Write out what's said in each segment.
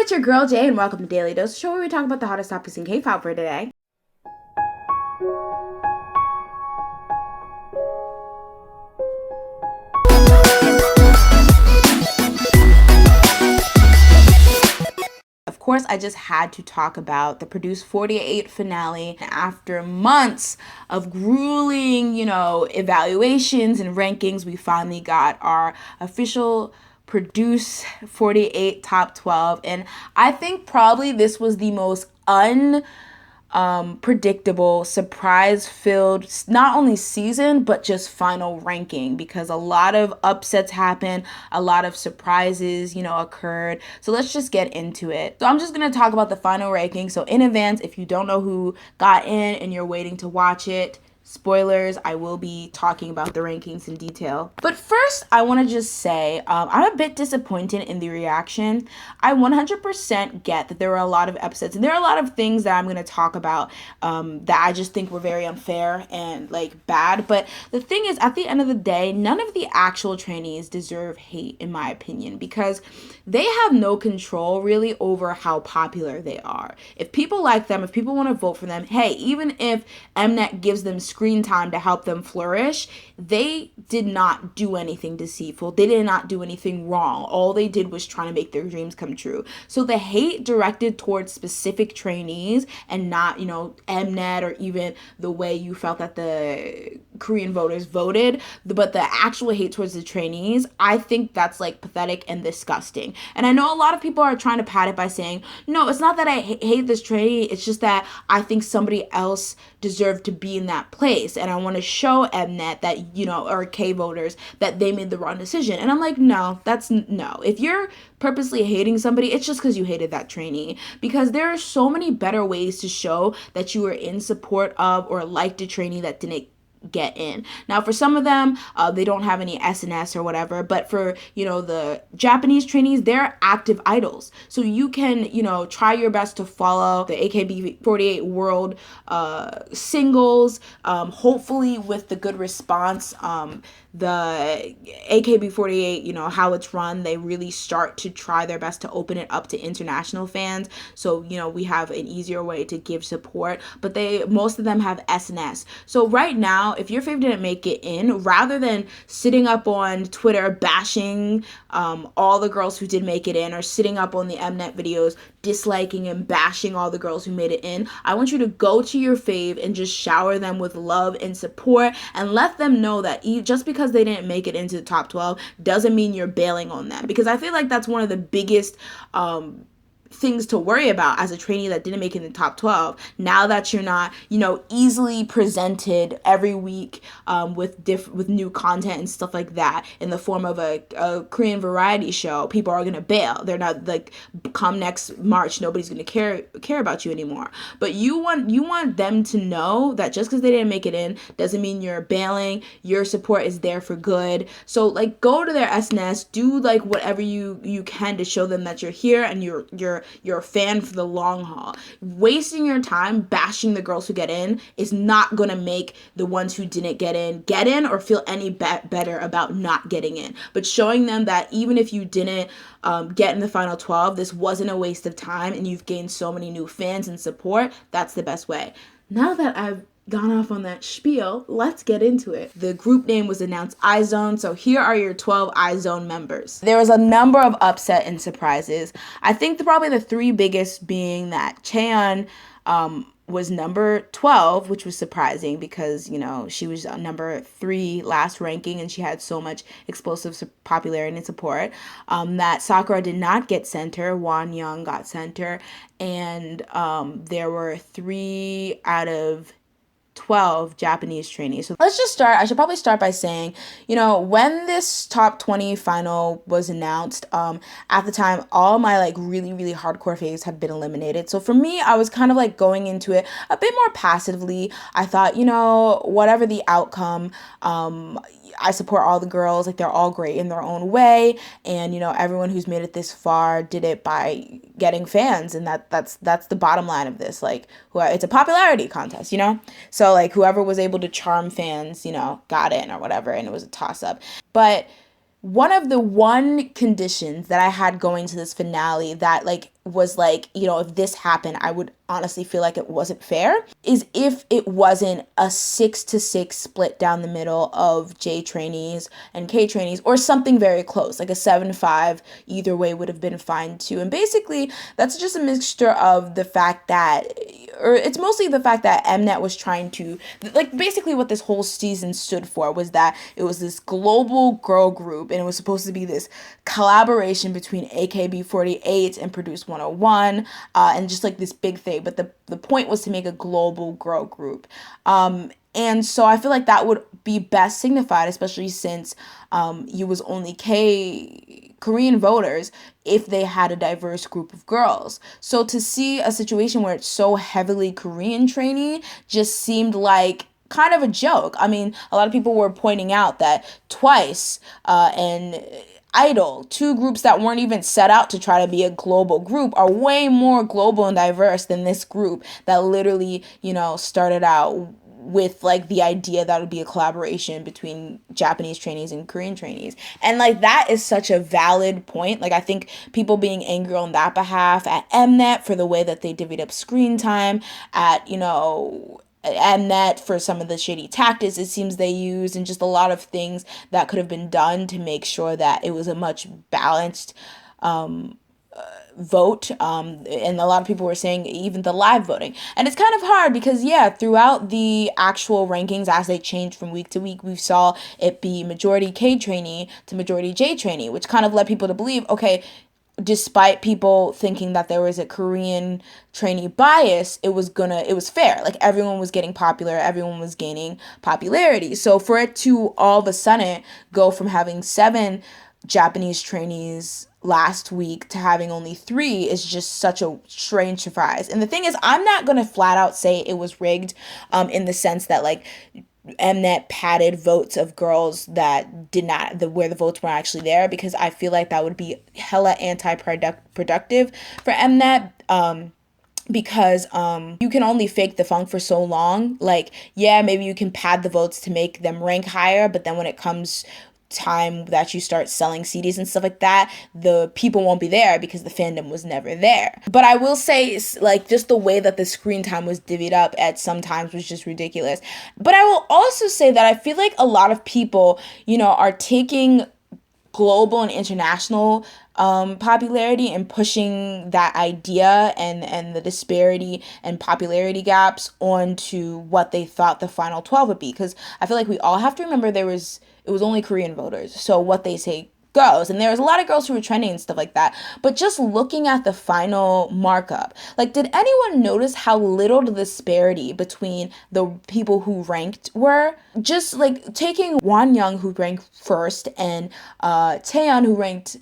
it's your girl Jay, and welcome to Daily Dose, the show where we talk about the hottest topics in K-pop for today. Of course, I just had to talk about the Produce48 finale. After months of grueling, evaluations and rankings, we finally got our official Produce 48 top 12, and I think probably this was the most predictable, surprise-filled, not only season, but just final ranking, because a lot of upsets happened, a lot of surprises, occurred. So let's just get into it. So I'm just going to talk about the final ranking. So in advance, if you don't know who got in and you're waiting to watch it, spoilers, I will be talking about the rankings in detail. But first, I want to just say I'm a bit disappointed in the reaction. I 100% get that there were a lot of upsets, and there are a lot of things that I'm going to talk about that I just think were very unfair and bad. But the thing is, at the end of the day, none of the actual trainees deserve hate, in my opinion, because they have no control really over how popular they are. If people like them, if people want to vote for them, hey, even if Mnet gives them screen time to help them flourish, they did not do anything deceitful. They did not do anything wrong. All they did was trying to make their dreams come true. So the hate directed towards specific trainees and not, Mnet, or even the way you felt that the Korean voters voted, but the actual hate towards the trainees, I think that's pathetic and disgusting. And I know a lot of people are trying to pat it by saying, no, it's not that I hate this trainee, it's just that I think somebody else deserved to be in that place, and I want to show Mnet that, or K voters, that they made the wrong decision. And I'm like, no, if you're purposely hating somebody, it's just because you hated that trainee, because there are so many better ways to show that you were in support of or liked a trainee that didn't get in. Now, for some of them, they don't have any SNS or whatever, but for, the Japanese trainees, they're active idols. So you can, try your best to follow the AKB48 world singles, hopefully with the good response. The AKB48, how it's run, they really start to try their best to open it up to international fans. So, we have an easier way to give support, but most of them have SNS. So right now, if your favorite didn't make it in, rather than sitting up on Twitter bashing all the girls who did make it in, or sitting up on the Mnet videos disliking and bashing all the girls who made it in, I want you to go to your fave and just shower them with love and support, and let them know that just because they didn't make it into the top 12 doesn't mean you're bailing on them, because I feel like that's one of the biggest things to worry about as a trainee that didn't make it in the top 12. Now that you're not, easily presented every week with new content and stuff like that in the form of a Korean variety show, people are gonna bail. They're not come next March, nobody's gonna care about you anymore. But you want them to know that just because they didn't make it in doesn't mean you're bailing. Your support is there for good. So go to their SNS, do whatever you can to show them that you're here and you're a fan for the long haul. Wasting your time bashing the girls who get in is not going to make the ones who didn't get in or feel any better about not getting in. But showing them that even if you didn't get in the final 12, this wasn't a waste of time and you've gained so many new fans and support, that's the best way. Now that I've gone off on that spiel, let's get into it. The group name was announced iZone, so here are your 12 iZone members. There was a number of upset and surprises. I think probably the three biggest being that Chaeyeon was number 12, which was surprising because, she was number 3 last ranking and she had so much explosive popularity and support. That Sakura did not get center, Wonyoung got center, and there were 3 out of 12 Japanese trainees. So let's just start. I should probably start by saying, when this top 20 final was announced, at the time, all my really, really hardcore faves had been eliminated. So for me, I was kind of going into it a bit more passively. I thought, whatever the outcome, I support all the girls. They're all great in their own way. And, everyone who's made it this far did it by getting fans. And that's the bottom line of this. It's a popularity contest, So whoever was able to charm fans, got in or whatever. And it was a toss up. But one conditions that I had going to this finale that was like, if this happened, I would honestly feel like it wasn't fair, is if it wasn't a 6-6 split down the middle of J trainees and K trainees, or something very close, like a 7-5, either way would have been fine too. And basically, that's just a mixture of the fact that, or it's mostly the fact that Mnet was trying to, like, basically what this whole season stood for was that it was this global girl group, and it was supposed to be this collaboration between AKB48 and Produce 101, and just like this big thing. But the point was to make a global girl group. And so I feel like that would be best signified, especially since you was only Korean voters, if they had a diverse group of girls. So to see a situation where it's so heavily Korean trainee just seemed like kind of a joke. I mean, a lot of people were pointing out that Twice and Idol, two groups that weren't even set out to try to be a global group, are way more global and diverse than this group that literally, started out with like the idea that would be a collaboration between Japanese trainees and Korean trainees. And like that is such a valid point. Like I think people being angry on that behalf at Mnet for the way that they divvied up screen time, at Mnet for some of the shady tactics it seems they used, and just a lot of things that could have been done to make sure that it was a much balanced vote. And a lot of people were saying even the live voting. And it's kind of hard because, throughout the actual rankings as they changed from week to week, we saw it be majority K trainee to majority J trainee, which kind of led people to believe, okay, despite people thinking that there was a Korean trainee bias, it was fair. Like everyone was getting popular, everyone was gaining popularity. So for it to all of a sudden go from having 7 Japanese trainees last week to having only 3 is just such a strange surprise. And the thing is, I'm not going to flat out say it was rigged in the sense that like Mnet padded votes of girls that did not, where the votes weren't actually there, because I feel like that would be hella anti-productive for Mnet. Because you can only fake the funk for so long. Like, maybe you can pad the votes to make them rank higher, but then when it comes time that you start selling CDs and stuff like that, the people won't be there because the fandom was never there. But I will say, like, just the way that the screen time was divvied up at some times was just ridiculous. But I will also say that I feel like a lot of people, are taking global and international popularity and pushing that idea and the disparity and popularity gaps onto what they thought the final 12 would be. Because I feel like we all have to remember it was only Korean voters. So what they say goes. And there was a lot of girls who were trending and stuff like that. But just looking at the final markup, like, did anyone notice how little the disparity between the people who ranked were? Just like taking Wonyoung, who ranked first, and Taeyeon, who ranked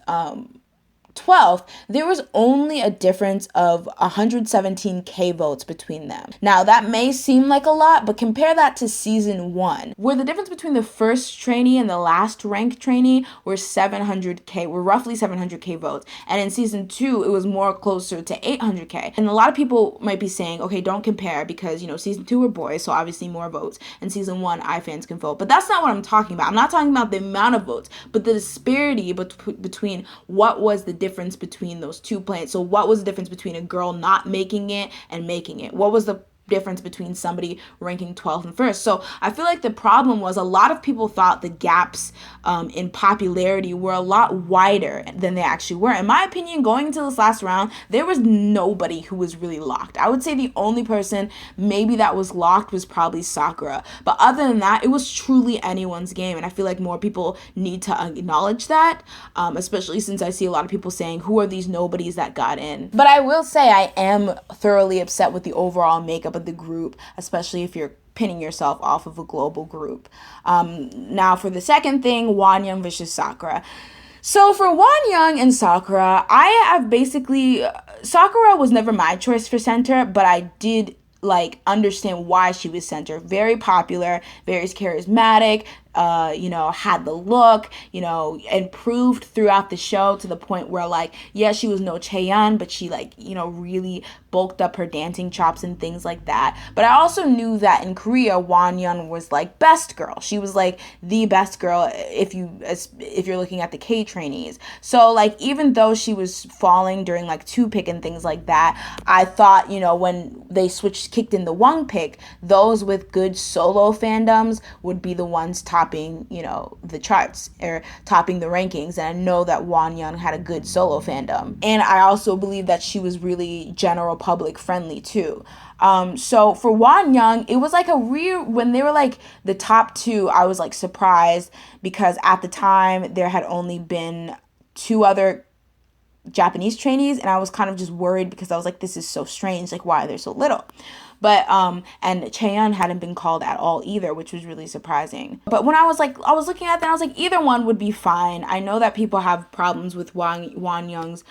12th, there was only a difference of 117k votes between them. Now, that may seem like a lot, but compare that to season 1, where the difference between the first trainee and the last ranked trainee were roughly 700k votes. And in season 2, it was more closer to 800k. And a lot of people might be saying, okay, don't compare because, season 2 were boys, so obviously more votes. And season 1, fans can vote. But that's not what I'm talking about. I'm not talking about the amount of votes, but the disparity between what was the difference between those 2 plans. So what was the difference between a girl not making it and making it? What was the difference between somebody ranking 12th and first? So I feel like the problem was a lot of people thought the gaps in popularity were a lot wider than they actually were. In my opinion, going into this last round, there was nobody who was really locked. I would say the only person maybe that was locked was probably Sakura. But other than that, it was truly anyone's game. And I feel like more people need to acknowledge that, especially since I see a lot of people saying, who are these nobodies that got in? But I will say I am thoroughly upset with the overall makeup of the group, especially if you're pinning yourself off of a global group. Now for the second thing, Wonyoung versus Sakura. So for Wonyoung and Sakura, Sakura was never my choice for center, but I did understand why she was center. Very popular, very charismatic, had the look, improved throughout the show to the point where, like, yeah, she was no Chaeyeon, but she, like, really bulked up her dancing chops and things like that. But I also knew that in Korea, Wonyoung was like best girl. She was like the best girl if you're looking at the K trainees. So, like, even though she was falling during like two pick and things like that, I thought, when they kicked in the one pick, those with good solo fandoms would be the ones topping, the charts or topping the rankings. And I know that Wonyoung had a good solo fandom. And I also believe that she was really general public friendly too. So for Wonyoung, it was like when they were like the top two, I was like surprised because at the time there had only been two other Japanese trainees, and I was kind of just worried because I was like, this is so strange, like, why are there so little? But and Chaeyeon hadn't been called at all either, which was really surprising. But when I was looking at that, I was like, either one would be fine. I know that people have problems with Wonyoung's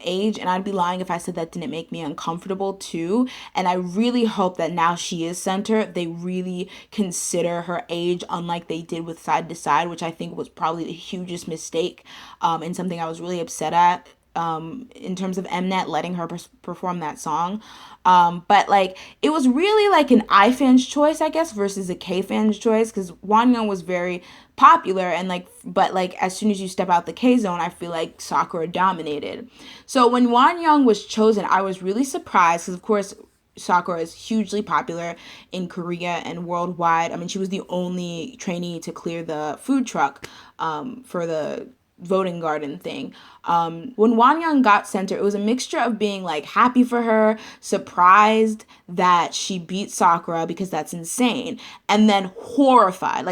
age, and I'd be lying if I said that didn't make me uncomfortable too. And I really hope that now she is center, they really consider her age, unlike they did with Side to Side, which I think was probably the hugest mistake, and something I was really upset at, in terms of Mnet letting her perform that song. But like, it was really like an I fan's choice, I guess, versus a K fan's choice, because Wonyoung was very popular, and like, but like, as soon as you step out the K zone, I feel like Sakura dominated. So when Wonyoung was chosen, I was really surprised because, of course, Sakura is hugely popular in Korea and worldwide. I mean, she was the only trainee to clear the food truck for the voting garden thing. When Wonyoung got center, it was a mixture of being like happy for her, surprised that she beat Sakura because that's insane, and then horrified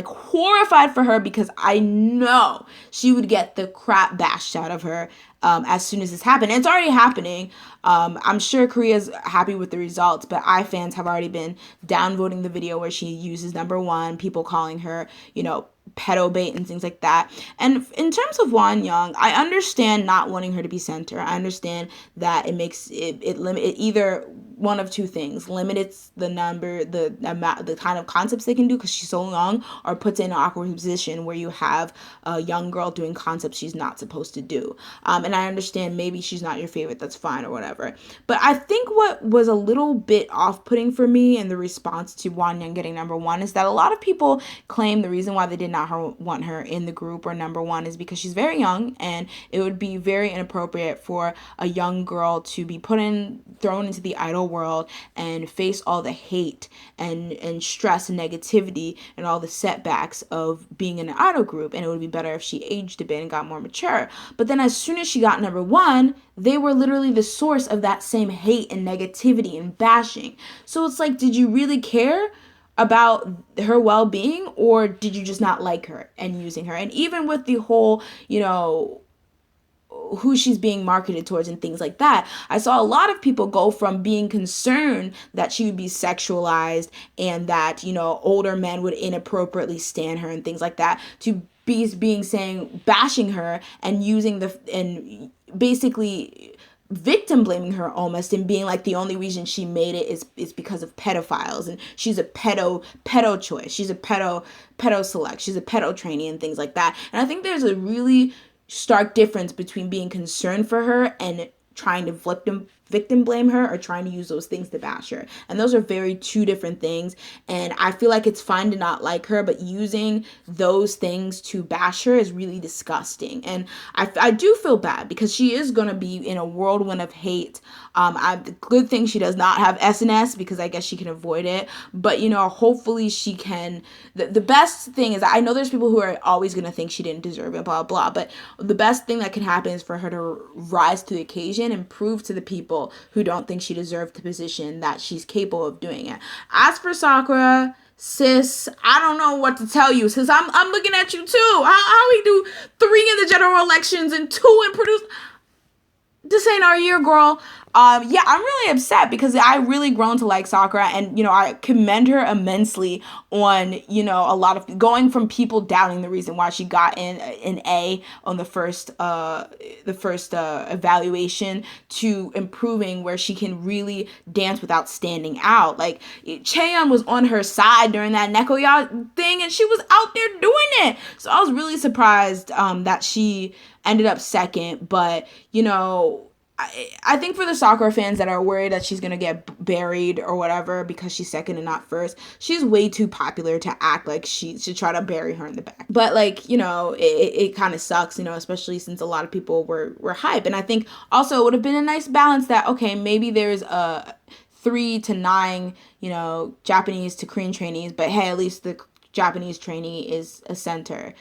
for her because I know she would get the crap bashed out of her as soon as this happened. And it's already happening. I'm sure Korea's happy with the results, but fans have already been downvoting the video where she uses number one, people calling her, pedo bait and things like that. And in terms of Wonyoung, I understand not wanting her to be center. I understand that it makes it limit either one of two things: limits the number, the amount, the kind of concepts they can do because she's so young, or puts in an awkward position where you have a young girl doing concepts she's not supposed to do. And I understand maybe she's not your favorite, that's fine or whatever. But I think what was a little bit off-putting for me in the response to Wonyoung getting number one is that a lot of people claim the reason why they did not want her in the group or number one is because she's very young, and it would be very inappropriate for a young girl to be thrown into the idol world and face all the hate and stress and negativity and all the setbacks of being in an idol group. And it would be better if she aged a bit and got more mature. But then as soon as she got number one, they were literally the source of that same hate and negativity and bashing. So it's like, did you really care about her well-being, or did you just not like her and using her? And even with the whole, who she's being marketed towards and things like that, I saw a lot of people go from being concerned that she would be sexualized and that, older men would inappropriately stan her and things like that, to bashing her and and basically victim blaming her almost, and being like the only reason she made it is because of pedophiles, and she's a pedo choice, she's a pedo select, she's a pedo trainee and things like that. And I think there's a really stark difference between being concerned for her and trying to victim blame her, or trying to use those things to bash her. And those are very two different things. And I feel like it's fine to not like her, but using those things to bash her is really disgusting. And I do feel bad because she is going to be in a whirlwind of hate. The good thing she does not have SNS, because I guess she can avoid it. But, hopefully she can. The best thing is, I know there's people who are always going to think she didn't deserve it, blah, blah. But the best thing that can happen is for her to rise to the occasion and prove to the people who don't think she deserved the position that she's capable of doing it. As for Sakura, sis, I don't know what to tell you, sis. I'm looking at you too. How we do 3 in the general elections and 2 in Produce? this ain't our year, girl. Yeah, I'm really upset because I really grown to like Sakura, and I commend her immensely on a lot of going from people doubting the reason why she got in an A on the first evaluation to improving where she can really dance without standing out. Like Chaeyeon was on her side during that Nekoya thing, and she was out there doing it. So I was really surprised that she ended up second, but I think for the Sakura fans that are worried that she's going to get buried or whatever because she's second and not first, she's way too popular to act like she should try to bury her in the back. But it kind of sucks, especially since a lot of people were hype. And I think also it would have been a nice balance that, okay, maybe there's a 3 to 9, Japanese to Korean trainees, but hey, at least the Japanese trainee is a center.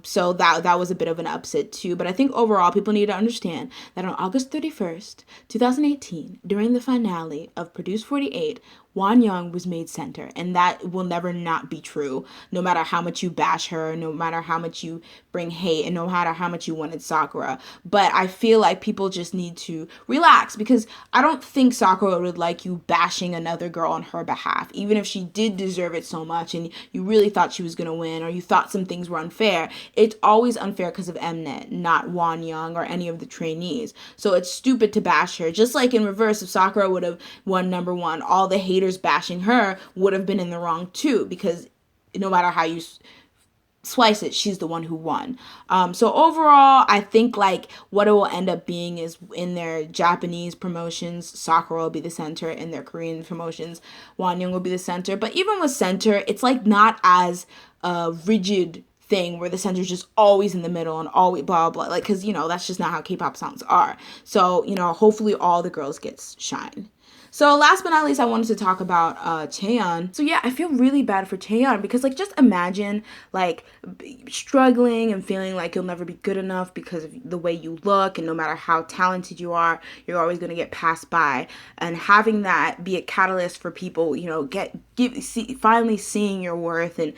So that was a bit of an upset too. But I think overall people need to understand that on August 31st, 2018, during the finale of Produce 48, Wonyoung was made center, and that will never not be true, no matter how much you bash her, no matter how much you bring hate, and no matter how much you wanted Sakura. But I feel like people just need to relax, because I don't think Sakura would like you bashing another girl on her behalf, even if she did deserve it so much and you really thought she was going to win, or you thought some things were unfair. It's always unfair because of Mnet, not Wonyoung or any of the trainees. So it's stupid to bash her. Just like in reverse, if Sakura would have won number one, all the haters bashing her would have been in the wrong too, because no matter how you slice it, she's the one who won. So overall, I think like what it will end up being is in their Japanese promotions, Sakura will be the center. In their Korean promotions, Wonyoung will be the center. But even with center, it's like not as rigid thing where the center's just always in the middle and always blah blah, like, because that's just not how K-pop songs are. So hopefully all the girls get shine. So last but not least, I wanted to talk about Chaeyeon. So yeah, I feel really bad for Chaeyeon, because like just imagine like struggling and feeling like you'll never be good enough because of the way you look, and no matter how talented you are, you're always going to get passed by, and having that be a catalyst for people finally seeing your worth and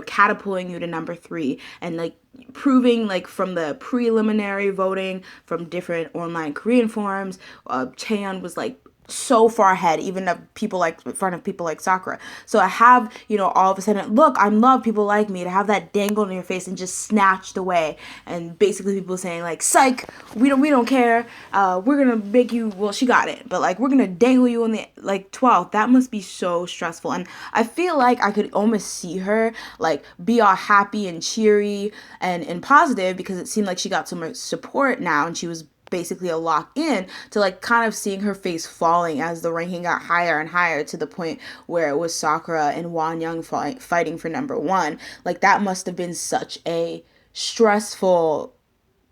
catapulting you to number 3, and like proving, like, from the preliminary voting from different online Korean forums, Chaeyeon was like so far ahead, even of people like in front of people like Sakura. So I have, all of a sudden, look, I'm loved, people like me, to have that dangled in your face and just snatched away, and basically people saying like, psych, we don't care, we're gonna make you, well, she got it, but like we're gonna dangle you in the like 12th. That must be so stressful. And I feel like I could almost see her like be all happy and cheery and positive, because it seemed like she got so much support now, and she was basically a lock in, to like kind of seeing her face falling as the ranking got higher and higher, to the point where it was Sakura and Wonyoung fighting for number 1. Like that must have been such a stressful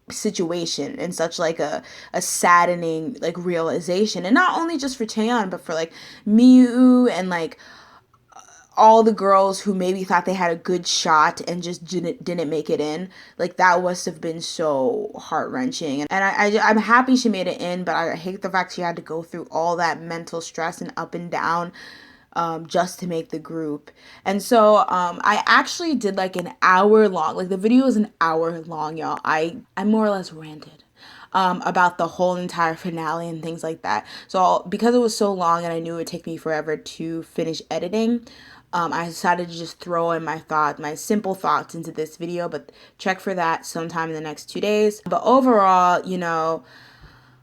situation, and such like a saddening like realization, and not only just for Chaeyeon, but for like Miyu and like all the girls who maybe thought they had a good shot and just didn't make it in. Like that must have been so heart-wrenching. And I'm happy she made it in, but I hate the fact she had to go through all that mental stress and up and down just to make the group. And so I actually did like an hour long, like the video is an hour long, y'all. I more or less ranted about the whole entire finale and things like that. So because it was so long and I knew it would take me forever to finish editing, I decided to just throw in my simple thoughts into this video, but check for that sometime in the next 2 days. But overall,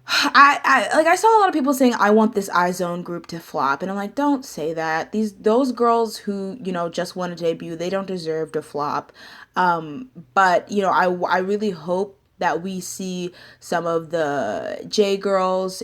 I saw a lot of people saying I want this iZone group to flop, and I'm like, don't say that. Those girls who just won a debut, they don't deserve to flop. But I really hope that we see some of the J girls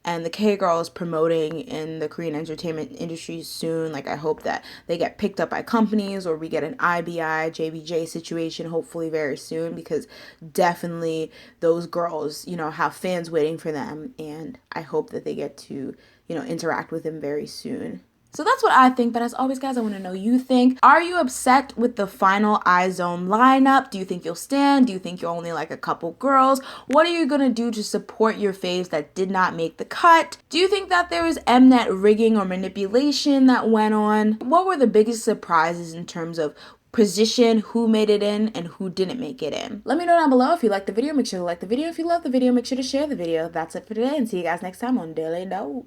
and the K girls promoting in the Korean entertainment industry soon. Like I hope that they get picked up by companies, or we get an IBI JBJ situation hopefully very soon, because definitely those girls have fans waiting for them, and I hope that they get to interact with them very soon. So that's what I think, but as always, guys, I want to know you think. Are you upset with the final iZone lineup? Do you think you'll stand? Do you think you're only like a couple girls? What are you going to do to support your faves that did not make the cut? Do you think that there was Mnet rigging or manipulation that went on? What were the biggest surprises in terms of position, who made it in and who didn't make it in. Let me know down below if you liked the video. Make sure to like the video. If you love the video, make sure to share the video. That's it for today, and see you guys next time on Daily Doge.